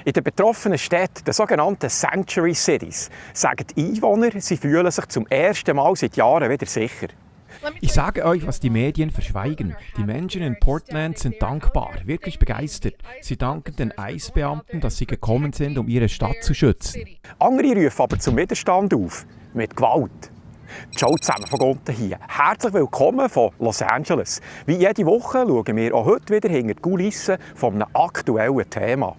In den betroffenen Städten, den sogenannten Sanctuary Cities, sagen die Einwohner, sie fühlen sich zum ersten Mal seit Jahren wieder sicher. Ich sage euch, was die Medien verschweigen. Die Menschen in Portland sind dankbar, wirklich begeistert. Sie danken den ICE-Beamten, dass sie gekommen sind, um ihre Stadt zu schützen. Andere rufen aber zum Widerstand auf, mit Gewalt. Ciao zusammen von unten hier. Herzlich willkommen von Los Angeles. Wie jede Woche schauen wir auch heute wieder hinter die Kulissen von einem aktuellen Thema.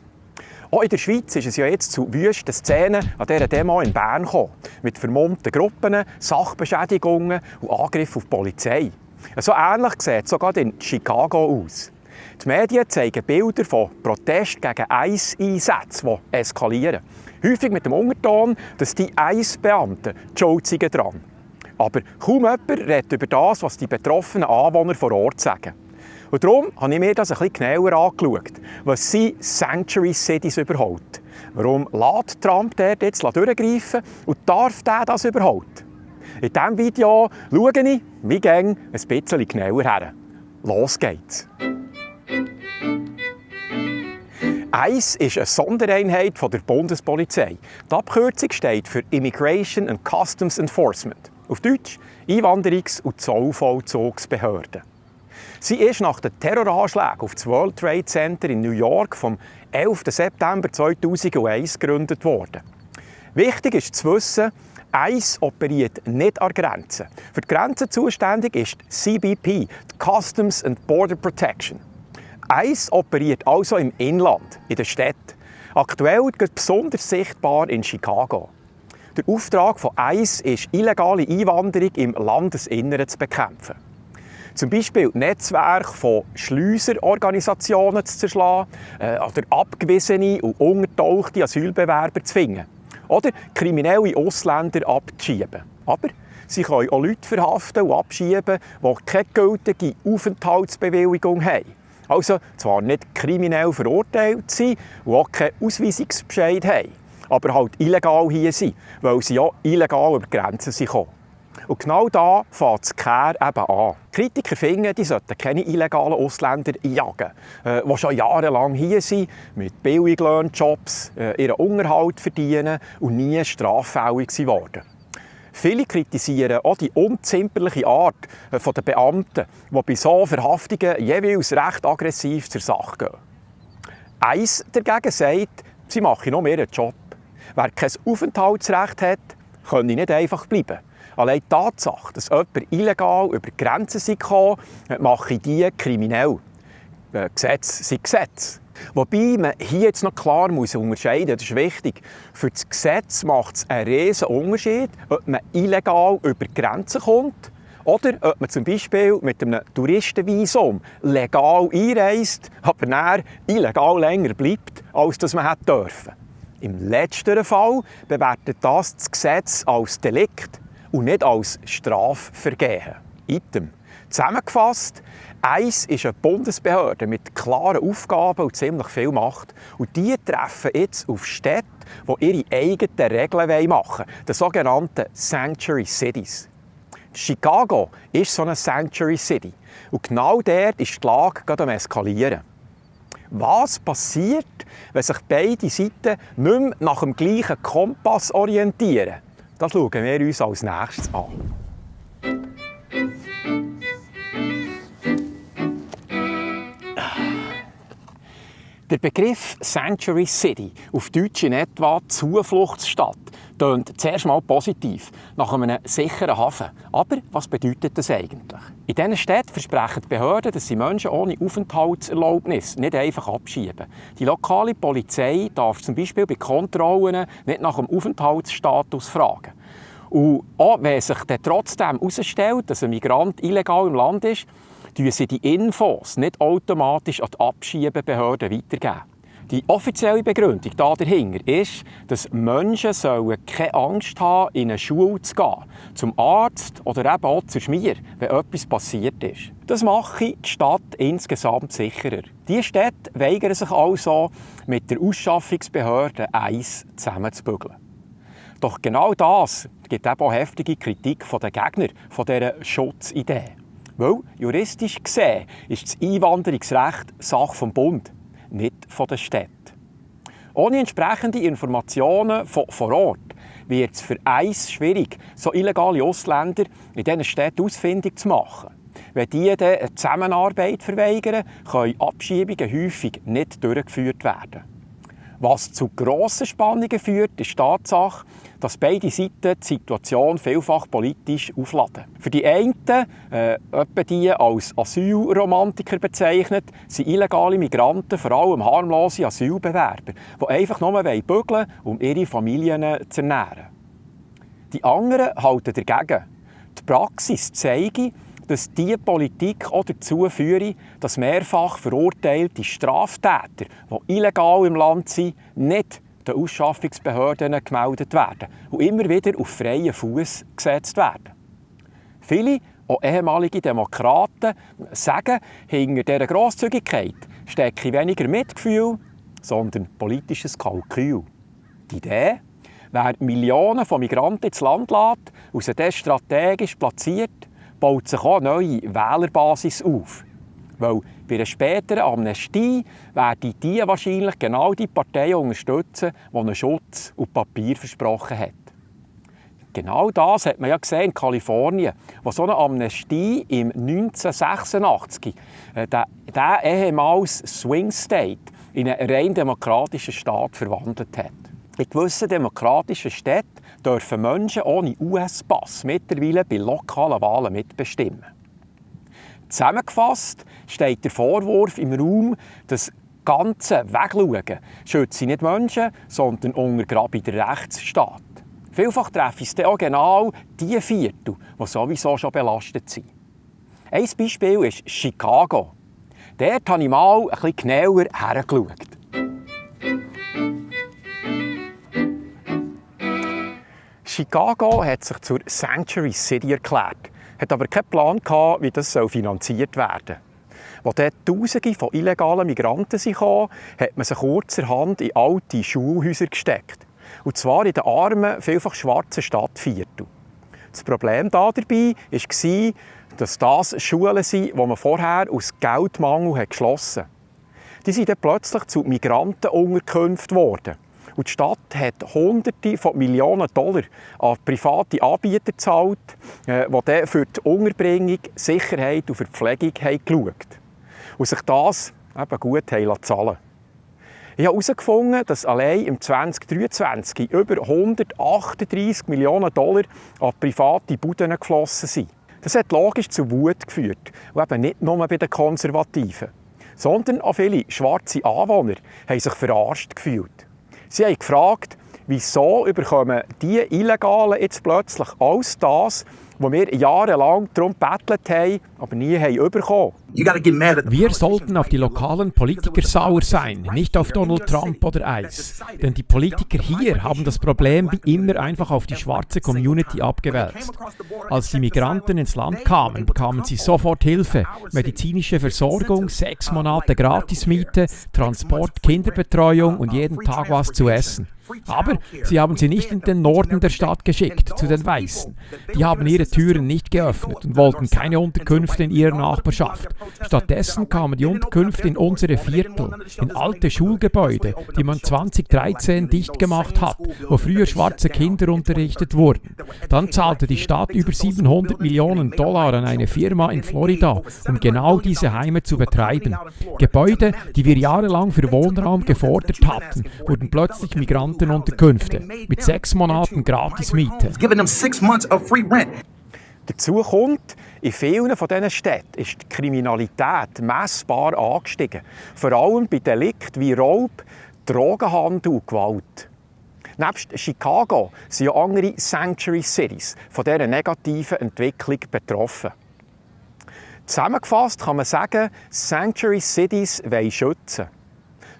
Auch in der Schweiz ist es ja jetzt zu wüsten Szenen an dieser Demo in Bern gekommen. Mit vermummten Gruppen, Sachbeschädigungen und Angriffen auf die Polizei. So ähnlich sieht es sogar in Chicago aus. Die Medien zeigen Bilder von Protesten gegen ICE-Einsätze, die eskalieren. Häufig mit dem Unterton, dass die ICE-Beamten schuld sind dran. Aber kaum jemand redet über das, was die betroffenen Anwohner vor Ort sagen. Und darum habe ich mir das ein bisschen genauer angeschaut. Was sind Sanctuary Cities überhaupt? Warum lässt Trump dort jetzt durchgreifen und darf der das überhaupt? In diesem Video schaue ich, wie gäng, ein bisschen genauer her. Los geht's! ICE ist eine Sondereinheit der Bundespolizei. Die Abkürzung steht für Immigration and Customs Enforcement. Auf Deutsch Einwanderungs- und Zollvollzugsbehörde. Sie ist nach den Terroranschlägen auf das World Trade Center in New York vom 11. September 2001 gegründet worden. Wichtig ist zu wissen, ICE operiert nicht an Grenzen. Für die Grenzen zuständig ist die CBP, die Customs and Border Protection. ICE operiert also im Inland, in den Städten. Aktuell besonders sichtbar in Chicago. Der Auftrag von ICE ist, illegale Einwanderung im Landesinneren zu bekämpfen. Zum Beispiel Netzwerke von Schleuserorganisationen zu zerschlagen oder abgewiesene und untertauchte Asylbewerber zu finden. Oder kriminelle Ausländer abzuschieben. Aber sie können auch Leute verhaften und abschieben, die keine gültige Aufenthaltsbewilligung haben. Also zwar nicht kriminell verurteilt sind und auch keinen Ausweisungsbescheid haben, aber halt illegal hier sind, weil sie ja illegal über die Grenzen kommen. Und genau da fängt das Kehr eben an. Kritiker finden, die sollten keine illegalen Ausländer jagen, die schon jahrelang hier sind, mit Billiglöhnjobs ihren Unterhalt verdienen und nie straffällig geworden. Viele kritisieren auch die unzimperliche Art der Beamten, die bei solchen Verhaftungen jeweils recht aggressiv zur Sache gehen. ICE dagegen sagt, sie machen noch mehr einen Job. Wer kein Aufenthaltsrecht hat, kann nicht einfach bleiben. Allein die Tatsache, dass jemand illegal über die Grenzen gekommen ist, mache die kriminell. Gesetz sind Gesetze. Wobei man hier jetzt noch klar unterscheiden muss, das ist wichtig. Für das Gesetz macht es einen riesen Unterschied, ob man illegal über die Grenzen kommt oder ob man zum Beispiel mit einem Touristenvisum legal einreist, aber dann illegal länger bleibt, als dass man hätte dürfen. Im letzteren Fall bewertet das Gesetz als Delikt und nicht als Strafvergehen. Item. Zusammengefasst, ICE ist eine Bundesbehörde mit klaren Aufgaben und ziemlich viel Macht. Und die treffen jetzt auf Städte, die ihre eigenen Regeln machen wollen, die sogenannten Sanctuary Cities. Chicago ist so eine Sanctuary City. Und genau dort ist die Lage gerade am Eskalieren. Was passiert, wenn sich beide Seiten nicht mehr nach dem gleichen Kompass orientieren? Das schauen wir uns als nächstes an. Der Begriff Sanctuary City, auf Deutsch in etwa Zufluchtsstadt, tönt zuerst mal positiv, nach einem sicheren Hafen. Aber was bedeutet das eigentlich? In diesen Städten versprechen die Behörden, dass sie Menschen ohne Aufenthaltserlaubnis nicht einfach abschieben. Die lokale Polizei darf zum Beispiel bei Kontrollen nicht nach dem Aufenthaltsstatus fragen. Und auch wenn sich dann trotzdem herausstellt, dass ein Migrant illegal im Land ist, tun sie die Infos nicht automatisch an die Abschiebebehörden weitergeben. Die offizielle Begründung dahinter ist, dass Menschen keine Angst haben, in eine Schule zu gehen, zum Arzt oder eben auch zur Schmier, wenn etwas passiert ist. Das mache die Stadt insgesamt sicherer. Die Städte weigern sich also, mit der Ausschaffungsbehörde ICE zusammenzubügeln. Doch genau das gibt eben auch heftige Kritik der Gegner dieser Schutzidee. Weil juristisch gesehen ist das Einwanderungsrecht Sache vom Bund, nicht von der Städte. Ohne entsprechende Informationen von vor Ort wird es für eins schwierig, so illegale Ausländer in diesen Städten ausfindig zu machen. Wenn die dann eine Zusammenarbeit verweigern, können Abschiebungen häufig nicht durchgeführt werden. Was zu grossen Spannungen führt, ist die Tatsache, dass beide Seiten die Situation vielfach politisch aufladen. Für die einen, etwa die als Asylromantiker bezeichnet, sind illegale Migranten vor allem harmlose Asylbewerber, die einfach nur bügeln wollen, um ihre Familien zu ernähren. Die anderen halten dagegen. Die Praxis zeigt, dass diese Politik auch dazu führt, dass mehrfach verurteilte Straftäter, die illegal im Land sind, nicht den Ausschaffungsbehörden gemeldet werden und immer wieder auf freien Fuß gesetzt werden. Viele, auch ehemalige Demokraten, sagen, hinter dieser Grosszügigkeit stecke weniger Mitgefühl, sondern politisches Kalkül. Die Idee, wer Millionen von Migranten ins Land lässt und sie dann strategisch platziert, baut sich auch eine neue Wählerbasis auf. Weil bei einer späteren Amnestie werden die wahrscheinlich genau die Partei unterstützen, die einen Schutz und Papier versprochen hat. Genau das hat man ja gesehen in Kalifornien, wo so eine Amnestie im 1986 der ehemals Swing State in einen rein demokratischen Staat verwandelt hat. In gewissen demokratischen Städten dürfen Menschen ohne US-Pass mittlerweile bei lokalen Wahlen mitbestimmen. Zusammengefasst steht der Vorwurf im Raum, dass das ganze Wegschauen schütze nicht Menschen, sondern untergrabe den Rechtsstaat. Vielfach treffen es dann auch genau die Viertel, die sowieso schon belastet sind. Ein Beispiel ist Chicago. Dort habe ich mal ein bisschen genauer hergeschaut. Chicago hat sich zur Sanctuary City erklärt, hat aber keinen Plan gehabt, wie das finanziert werden soll. Als dort Tausende von illegalen Migranten kamen, hat man sie kurzerhand in alte Schulhäuser gesteckt. Und zwar in den armen, vielfach schwarzen Stadtvierteln. Das Problem dabei war, dass das Schulen sind, die man vorher aus Geldmangel geschlossen hat. Die sind dann plötzlich zu Migrantenunterkünften geworden. Und die Stadt hat Hunderte von Millionen $, an private Anbieter gezahlt, die dann für die Unterbringung, Sicherheit und Verpflegung geschaut haben. Und sich das eben gut zahlen lassen. Ich habe herausgefunden, dass allein im 2023 über 138 Millionen $ an private Buden geflossen sind. Das hat logisch zu Wut geführt, und eben nicht nur bei den Konservativen, sondern auch viele schwarze Anwohner haben sich verarscht gefühlt. Sie haben gefragt, wieso bekommen die Illegalen jetzt plötzlich alles das, was wir jahrelang darum gebettelt haben, aber nie bekommen haben. Wir sollten auf die lokalen Politiker sauer sein, nicht auf Donald Trump oder ICE. Denn die Politiker hier haben das Problem wie immer einfach auf die schwarze Community abgewälzt. Als die Migranten ins Land kamen, bekamen sie sofort Hilfe, medizinische Versorgung, 6 Monate Gratismiete, Transport, Kinderbetreuung und jeden Tag was zu essen. Aber sie haben sie nicht in den Norden der Stadt geschickt, zu den Weißen. Die haben ihre Türen nicht geöffnet und wollten keine Unterkünfte in ihrer Nachbarschaft. Stattdessen kamen die Unterkünfte in unsere Viertel, in alte Schulgebäude, die man 2013 dicht gemacht hat, wo früher schwarze Kinder unterrichtet wurden. Dann zahlte die Stadt über $700 Millionen an eine Firma in Florida, um genau diese Heime zu betreiben. Gebäude, die wir jahrelang für Wohnraum gefordert hatten, wurden plötzlich Migrantenunterkünfte mit 6 Monaten Gratismiete. Dazu kommt, in vielen von diesen Städten ist die Kriminalität messbar angestiegen. Vor allem bei Delikten wie Raub, Drogenhandel und Gewalt. Nebst Chicago sind auch andere Sanctuary Cities von dieser negativen Entwicklung betroffen. Zusammengefasst kann man sagen, Sanctuary Cities wollen schützen.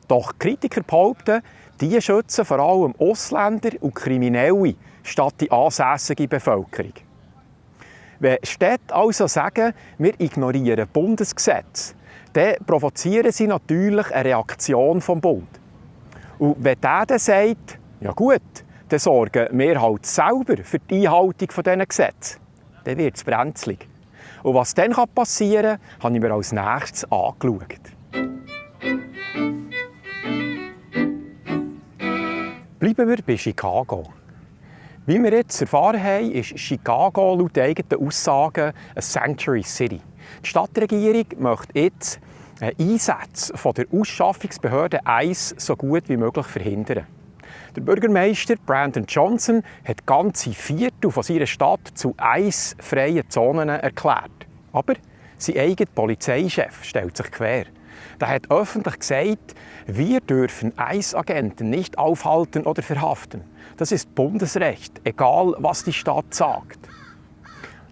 Doch Kritiker behaupten, die schützen vor allem Ausländer und Kriminelle statt die ansässige Bevölkerung. Wenn Städte also sagen, wir ignorieren Bundesgesetze, dann provozieren sie natürlich eine Reaktion vom Bund. Und wenn der dann sagt, ja gut, dann sorgen wir halt selber für die Einhaltung dieser Gesetze, dann wird es brenzlig. Und was dann passieren kann, habe ich mir als nächstes angeschaut. Bleiben wir bei Chicago. Wie wir jetzt erfahren haben, ist Chicago laut eigenen Aussagen eine Sanctuary City. Die Stadtregierung möchte jetzt Einsätze von der Ausschaffungsbehörde ICE so gut wie möglich verhindern. Der Bürgermeister Brandon Johnson hat ganze Viertel von seiner Stadt zu ICE-freien Zonen erklärt. Aber sein eigener Polizeichef stellt sich quer. Er hat öffentlich gesagt, wir dürfen ICE-Agenten nicht aufhalten oder verhaften. Das ist Bundesrecht, egal was die Stadt sagt.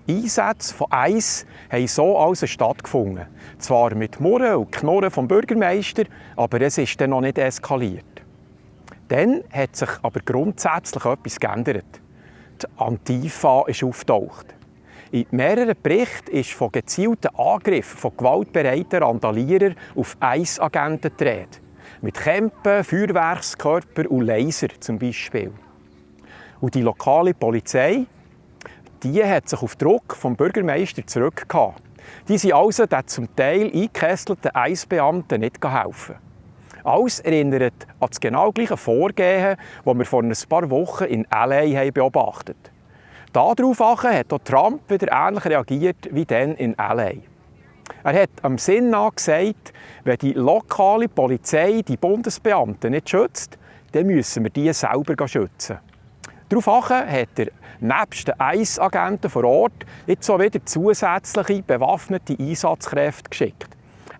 Einsätze von ICE haben so also stattgefunden. Zwar mit Murren und Knurren vom Bürgermeister, aber es ist dann noch nicht eskaliert. Dann hat sich aber grundsätzlich etwas geändert. Die Antifa ist aufgetaucht. In mehreren Berichten ist von gezielten Angriffen von gewaltbereiten Randalierern auf ICE-Agenten die Rede. Mit Kämpen, Feuerwerkskörpern und Laser zum Beispiel. Und die lokale Polizei, die hat sich auf Druck vom Bürgermeister zurückgehalten. Die sind also den zum Teil eingekesselten ICE-Beamten nicht helfen. Alles erinnert an das genau gleiche Vorgehen, das wir vor ein paar Wochen in LA beobachtet haben. Darauf hat auch Trump wieder ähnlich reagiert wie dann in LA. Er hat am Sinn nach gesagt, wenn die lokale Polizei die Bundesbeamten nicht schützt, dann müssen wir die selber schützen. Daraufhin hat er nebst den ICE-Agenten vor Ort jetzt auch wieder zusätzliche bewaffnete Einsatzkräfte geschickt.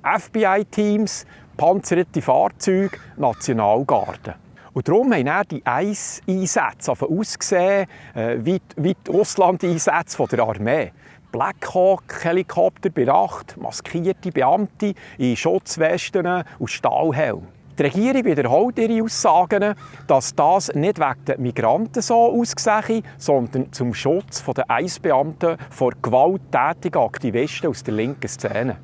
FBI-Teams, panzerte Fahrzeuge, Nationalgarde. Und darum haben dann die ICE-Einsätze ausgesehen wie die Auslandeinsätze der Armee. Black Hawk-Helikopter bei Nacht, maskierte Beamte in Schutzwesten und Stahlhelm. Die Regierung wiederholt ihre Aussagen, dass das nicht wegen der Migranten so aussehe, sondern zum Schutz der ICE-Beamten vor gewalttätigen Aktivisten aus der linken Szene.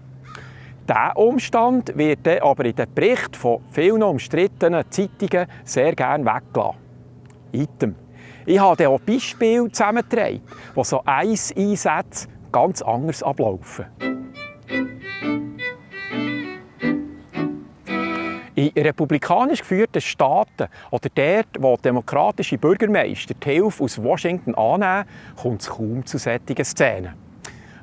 Dieser Umstand wird aber in den Berichten von vielen umstrittenen Zeitungen sehr gerne weggelassen. Item. Ich habe auch Beispiele zusammengetragen, wo so ICE-Einsätze ganz anders ablaufen. In republikanisch geführten Staaten oder dort, wo demokratische Bürgermeister die Hilfe aus Washington annehmen, kommt es kaum zu solchen Szenen.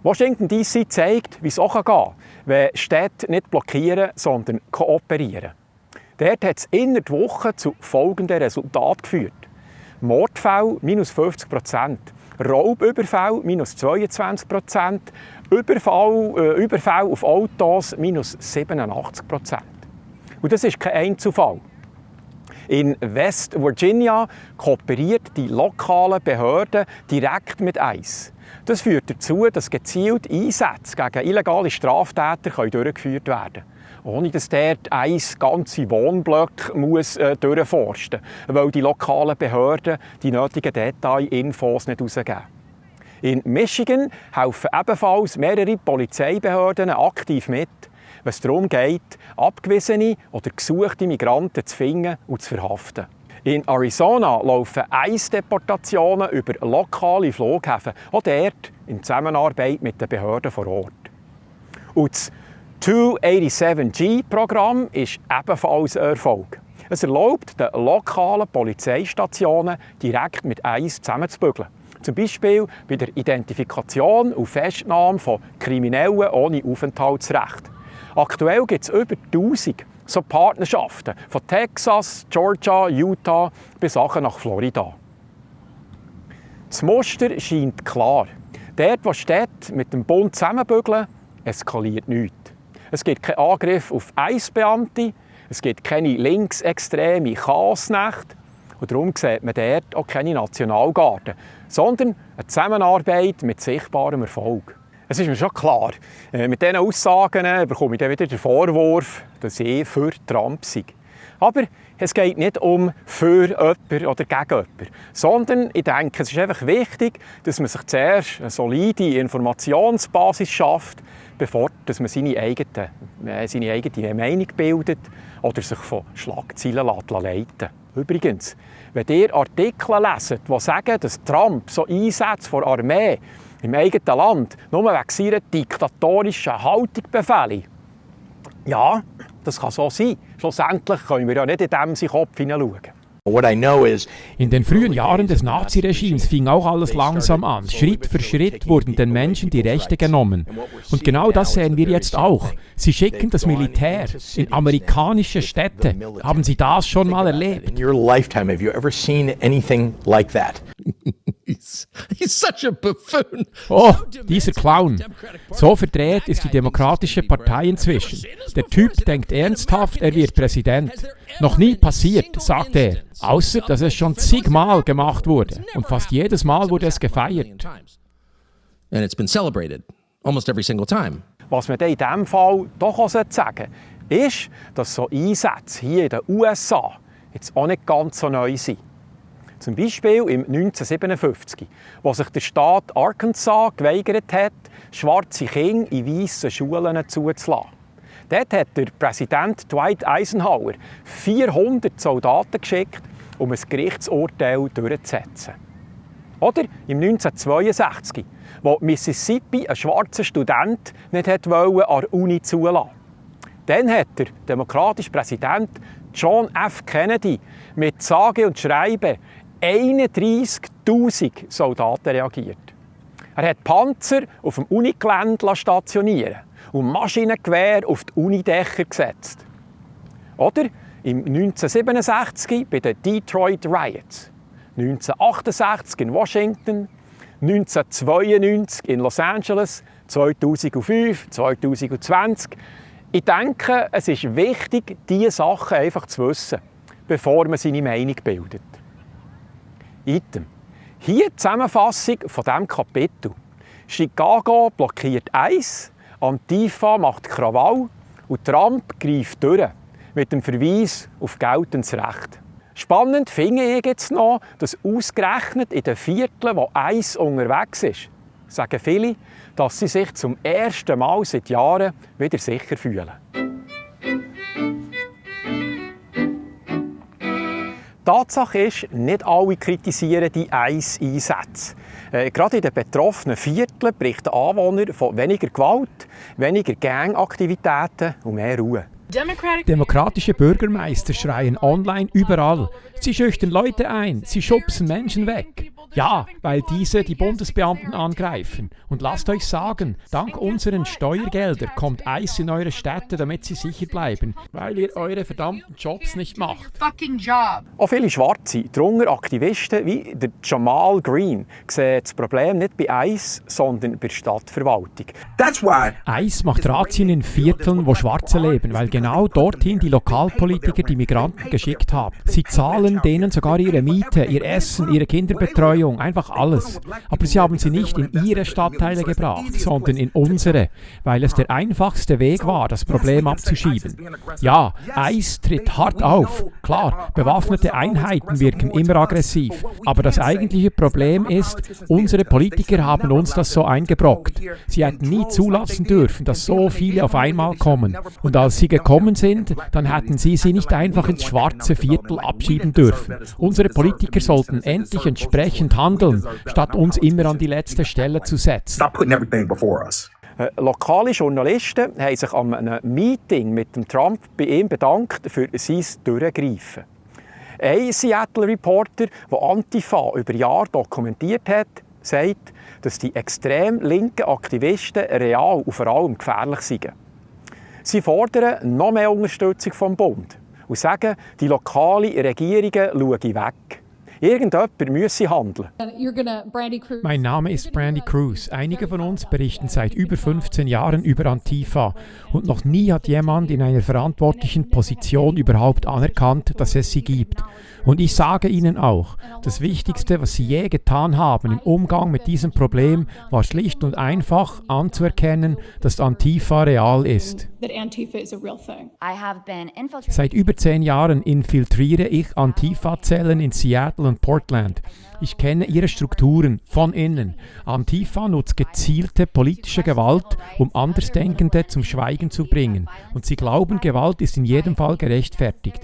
Washington DC zeigt, wie es auch gehen kann, wenn Städte nicht blockieren, sondern kooperieren. Dort hat es innerhalb der Woche zu folgenden Resultaten geführt. Mordfälle -50%, Raubüberfälle -22%, Überfälle auf Autos -87%. Und das ist kein Einzelfall. In West Virginia kooperiert die lokalen Behörden direkt mit ICE. Das führt dazu, dass gezielt Einsätze gegen illegale Straftäter durchgeführt werden können. Ohne dass dort ICE ganze Wohnblöcke durchforsten muss, weil die lokalen Behörden die nötigen Detailinfos nicht herausgeben. In Michigan helfen ebenfalls mehrere Polizeibehörden aktiv mit, wenn es darum geht, abgewiesene oder gesuchte Migranten zu finden und zu verhaften. In Arizona laufen ICE-Deportationen über lokale Flughäfen, auch dort in Zusammenarbeit mit den Behörden vor Ort. Und das 287G-Programm ist ebenfalls ein Erfolg. Es erlaubt den lokalen Polizeistationen direkt mit ICE zusammenzubügeln. Zum Beispiel bei der Identifikation und Festnahme von Kriminellen ohne Aufenthaltsrecht. Aktuell gibt es über 1000 so Partnerschaften von Texas, Georgia, Utah bis nach Florida. Das Muster scheint klar. Dort, wo Städte mit dem Bund zusammenbügeln, eskaliert nichts. Es gibt keinen Angriff auf ICE-Beamte, es gibt keine linksextreme Chaosnächte und darum sieht man dort auch keine Nationalgarde, sondern eine Zusammenarbeit mit sichtbarem Erfolg. Es ist mir schon klar, mit diesen Aussagen bekomme ich dann wieder den Vorwurf, dass ich für Trump sei. Aber es geht nicht um für jemanden oder gegen jemanden, sondern ich denke, es ist einfach wichtig, dass man sich zuerst eine solide Informationsbasis schafft, bevor dass man seine eigene Meinung bildet oder sich von Schlagzeilen leiten lässt. Übrigens, wenn ihr Artikel leset, die sagen, dass Trump so Einsätze vor der Armee im eigenen Land nur wegen seiner diktatorischen Haltung befehle, ja, das kann so sein. Schlussendlich können wir ja nicht in diesem Kopf hineinschauen. In den frühen Jahren des Naziregimes fing auch alles langsam an. Schritt für Schritt wurden den Menschen die Rechte genommen. Und genau das sehen wir jetzt auch. Sie schicken das Militär in amerikanische Städte. Haben Sie das schon mal erlebt? In your lifetime, have you ever seen anything like that? He's such a buffoon. Oh, dieser Clown. So verdreht ist die Demokratische Partei inzwischen. Der Typ denkt ernsthaft, er wird Präsident. Noch nie passiert, sagt er. Außer, dass es schon zigmal gemacht wurde. Und fast jedes Mal wurde es gefeiert. And it's been celebrated almost every single time. Was man dann in diesem Fall doch auch sagen sollte, ist, dass so Einsätze hier in den USA jetzt auch nicht ganz so neu sind. Zum Beispiel im 1957, wo sich der Staat Arkansas geweigert hat, schwarze Kinder in weißen Schulen zuzulassen. Dort hat der Präsident Dwight Eisenhower 400 Soldaten geschickt, um ein Gerichtsurteil durchzusetzen. Oder im 1962, wo Mississippi einen schwarzen Student nicht an der Uni zulassen. Dann hat der demokratische Präsident John F. Kennedy mit sage und schreibe 31'000 Soldaten reagiert. Er hat Panzer auf dem Unigelände stationieren und Maschinengewehr auf die Unidächer gesetzt. Oder im 1967 bei den Detroit Riots, 1968 in Washington, 1992 in Los Angeles, 2005, 2020. Ich denke, es ist wichtig, diese Sachen einfach zu wissen, bevor man seine Meinung bildet. Item. Hier die Zusammenfassung von diesem Kapitel. Chicago blockiert Eis, Antifa macht Krawall und Trump greift durch mit dem Verweis auf geltendes Recht. Spannend finde ich jetzt noch, dass ausgerechnet in den Vierteln, wo Eis unterwegs ist, sagen viele, dass sie sich zum ersten Mal seit Jahren wieder sicher fühlen. Tatsache ist, nicht alle kritisieren die ICE-Einsätze. Gerade in den betroffenen Vierteln berichten Anwohner von weniger Gewalt, weniger Gangaktivitäten und mehr Ruhe. Demokratische Bürgermeister schreien online überall. Sie schüchtern Leute ein, sie schubsen Menschen weg. Ja, weil diese die Bundesbeamten angreifen. Und lasst euch sagen, dank unseren Steuergeldern kommt Eis in eure Städte, damit sie sicher bleiben, weil ihr eure verdammten Jobs nicht macht. Auch viele Schwarze, darunter Aktivisten wie der Jamal Green, sehen das Problem nicht bei Eis, sondern bei der Stadtverwaltung. Eis macht Razzien in Vierteln, wo Schwarze leben, weil genau dorthin die Lokalpolitiker die Migranten geschickt haben. Sie zahlen denen sogar ihre Miete, ihr Essen, ihre Kinderbetreuung, einfach alles. Aber sie haben sie nicht in ihre Stadtteile gebracht, sondern in unsere, weil es der einfachste Weg war, das Problem abzuschieben. Ja, Eis tritt hart auf. Klar, bewaffnete Einheiten wirken immer aggressiv. Aber das eigentliche Problem ist, unsere Politiker haben uns das so eingebrockt. Sie hätten nie zulassen dürfen, dass so viele auf einmal kommen. Und als sie gekommen sind, dann hätten sie nicht einfach ins schwarze Viertel abschieben dürfen. Unsere Politiker sollten endlich entsprechend handeln, statt uns immer an die letzte Stelle zu setzen. Lokale Journalisten haben sich an einem Meeting mit dem Trump bei ihm bedankt für sein Durchgreifen. Ein Seattle-Reporter, der Antifa über Jahre dokumentiert hat, sagt, dass die extrem linken Aktivisten real und vor allem gefährlich sind. Sie fordern noch mehr Unterstützung vom Bund und sagen, die lokalen Regierungen schauen weg. Irgendjemand müsse handeln. Mein Name ist Brandy Cruz. Einige von uns berichten seit über 15 Jahren über Antifa. Und noch nie hat jemand in einer verantwortlichen Position überhaupt anerkannt, dass es sie gibt. Und ich sage Ihnen auch, das Wichtigste, was Sie je getan haben im Umgang mit diesem Problem, war schlicht und einfach anzuerkennen, dass Antifa real ist. Seit über 10 Jahren infiltriere ich Antifa-Zellen in Seattle und Portland. Ich kenne ihre Strukturen von innen. Antifa nutzt gezielte politische Gewalt, um Andersdenkende zum Schweigen zu bringen. Und sie glauben, Gewalt ist in jedem Fall gerechtfertigt.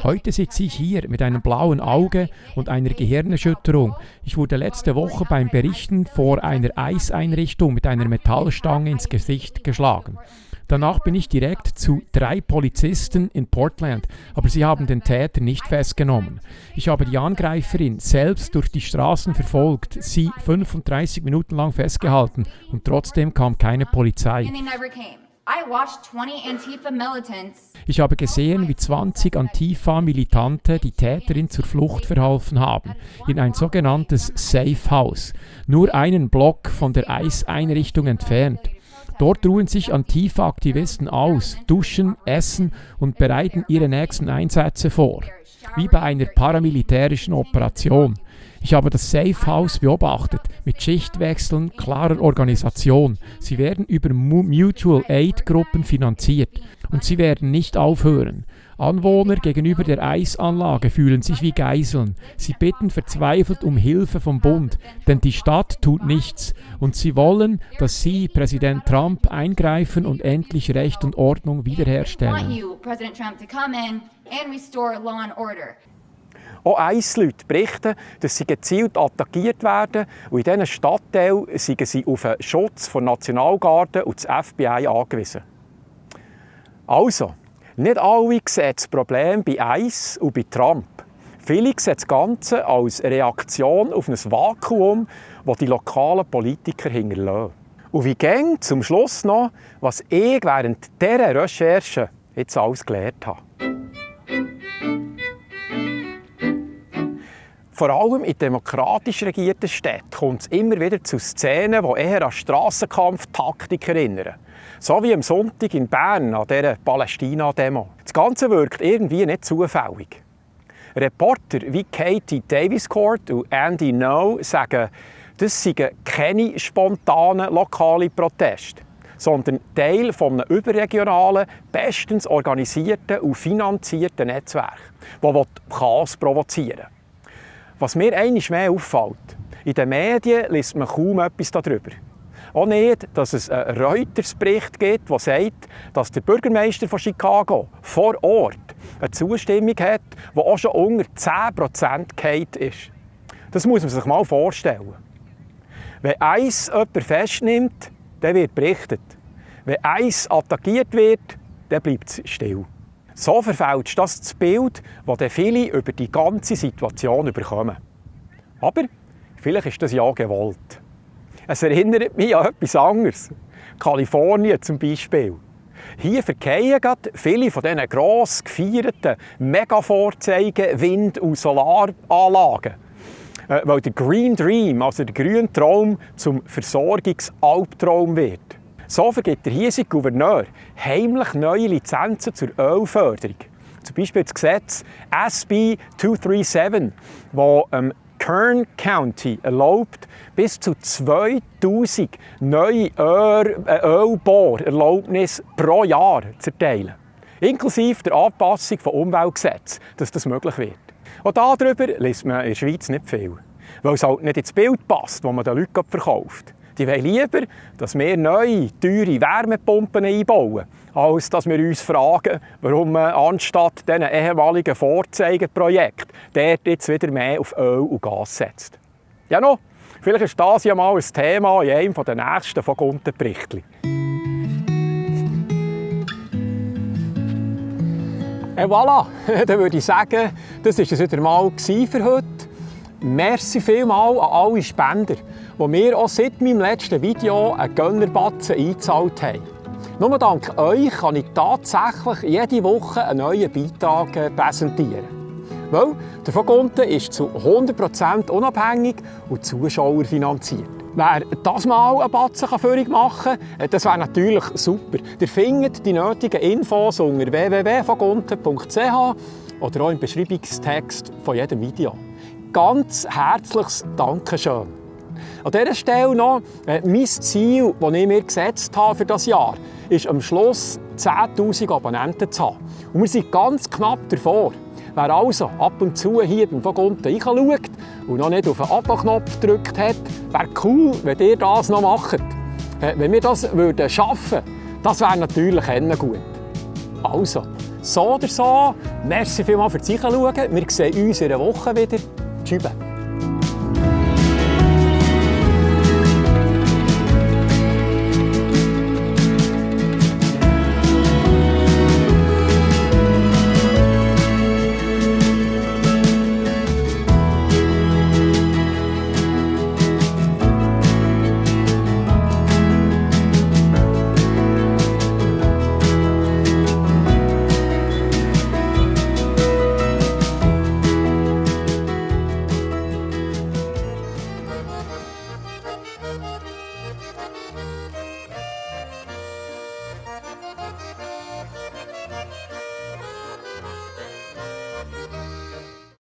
Heute sitze ich hier mit einem blauen Auge und einer Gehirnerschütterung. Ich wurde letzte Woche beim Berichten vor einer Eiseinrichtung mit einer Metallstange ins Gesicht geschlagen. Danach bin ich direkt zu 3 Polizisten in Portland, aber sie haben den Täter nicht festgenommen. Ich habe die Angreiferin selbst durch die Straßen verfolgt, sie 35 Minuten lang festgehalten und trotzdem kam keine Polizei. Ich habe gesehen, wie 20 Antifa-Militante die Täterin zur Flucht verholfen haben, in ein sogenanntes Safe House, nur einen Block von der ICE-Einrichtung entfernt. Dort ruhen sich Antifa-Aktivisten aus, duschen, essen und bereiten ihre nächsten Einsätze vor, wie bei einer paramilitärischen Operation. Ich habe das Safe House beobachtet, mit Schichtwechseln, klarer Organisation. Sie werden über Mutual Aid Gruppen finanziert und sie werden nicht aufhören. Anwohner gegenüber der ICE-Anlage fühlen sich wie Geiseln. Sie bitten verzweifelt um Hilfe vom Bund, denn die Stadt tut nichts. Und sie wollen, dass Sie, Präsident Trump, eingreifen und endlich Recht und Ordnung wiederherstellen. Auch ICE-Leute berichten, dass sie gezielt attackiert werden und in diesen Stadtteilen seien sie auf den Schutz der Nationalgarde und das FBI angewiesen. Also, nicht alle sehen das Problem bei ICE und bei Trump. Viele sehen das Ganze als Reaktion auf ein Vakuum, das die lokalen Politiker hinterlassen. Und wie ging zum Schluss noch, was ich während dieser Recherche jetzt alles gelernt habe. Vor allem in demokratisch regierten Städten kommt es immer wieder zu Szenen, die eher an Strassenkampftaktik erinnern. So wie am Sonntag in Bern an dieser Palästina-Demo. Das Ganze wirkt irgendwie nicht zufällig. Reporter wie Katie Daviscourt und Andy Ngo sagen, das seien keine spontanen lokalen Proteste, sondern Teil eines überregionalen, bestens organisierten und finanzierten Netzwerks, das Chaos provozieren will. Was mir einmal mehr auffällt, in den Medien liest man kaum etwas darüber. Auch nicht, dass es einen Reuters-Bericht gibt, der sagt, dass der Bürgermeister von Chicago vor Ort eine Zustimmung hat, die auch schon unter 10% gefallen ist. Das muss man sich mal vorstellen. Wenn ICE jemanden festnimmt, dann wird berichtet. Wenn ICE attackiert wird, dann bleibt es still. So verfälscht das Bild, das dann viele über die ganze Situation bekommen. Aber vielleicht ist das ja gewollt. Es erinnert mich an etwas anderes. Kalifornien zum Beispiel. Hier verkehren gerade viele von diesen gross gefeierten Mega-Vorzeigen Wind- und Solaranlagen. Weil der Green Dream, also der grüne Traum, zum Versorgungsalbtraum wird. So vergibt der hiesige Gouverneur heimlich neue Lizenzen zur Ölförderung. Zum Beispiel das Gesetz SB 237, das Kern County erlaubt, bis zu 2000 neue Ölbohrerlaubnisse pro Jahr zu erteilen. Inklusive der Anpassung von Umweltgesetzen, dass das möglich wird. Und darüber liest man in der Schweiz nicht viel, weil es halt nicht ins Bild passt, das man den Leuten verkauft. Die wollen lieber, dass wir neue, teure Wärmepumpen einbauen, als dass wir uns fragen, warum man anstatt diesen ehemaligen Vorzeigeprojekten dort jetzt wieder mehr auf Öl und Gas setzt. Ja noch, vielleicht ist das ja mal ein Thema in einem der nächsten von Gunten-Berichtchen. Et voilà, dann würde ich sagen, das war es wieder mal für heute. Merci vielmals an alle Spender, die mir auch seit meinem letzten Video einen Gönnerbatzen eingezahlt haben. Nur dank euch kann ich tatsächlich jede Woche einen neuen Beitrag präsentieren. Weil der von Gunten ist zu 100% unabhängig und zuschauerfinanziert. Wer das mal einen Batzen machen kann, das wäre natürlich super. Ihr findet die nötigen Infos unter www.vongunten.ch oder auch im Beschreibungstext von jedem Video. Ganz herzliches Dankeschön. An dieser Stelle noch, mein Ziel, das ich mir gesetzt habe für dieses Jahr, ist am Schluss 10'000 Abonnenten zu haben. Und wir sind ganz knapp davor. Wer also ab und zu hier beim Von Gunten reinschaut und noch nicht auf den Abo-Knopf gedrückt hat, wäre cool, wenn ihr das noch macht. Wenn wir das schaffen würden, das wäre natürlich gut. Also, so oder so, merci vielmals fürs Reinschauen. Wir sehen uns in einer Woche wieder. Tschüss.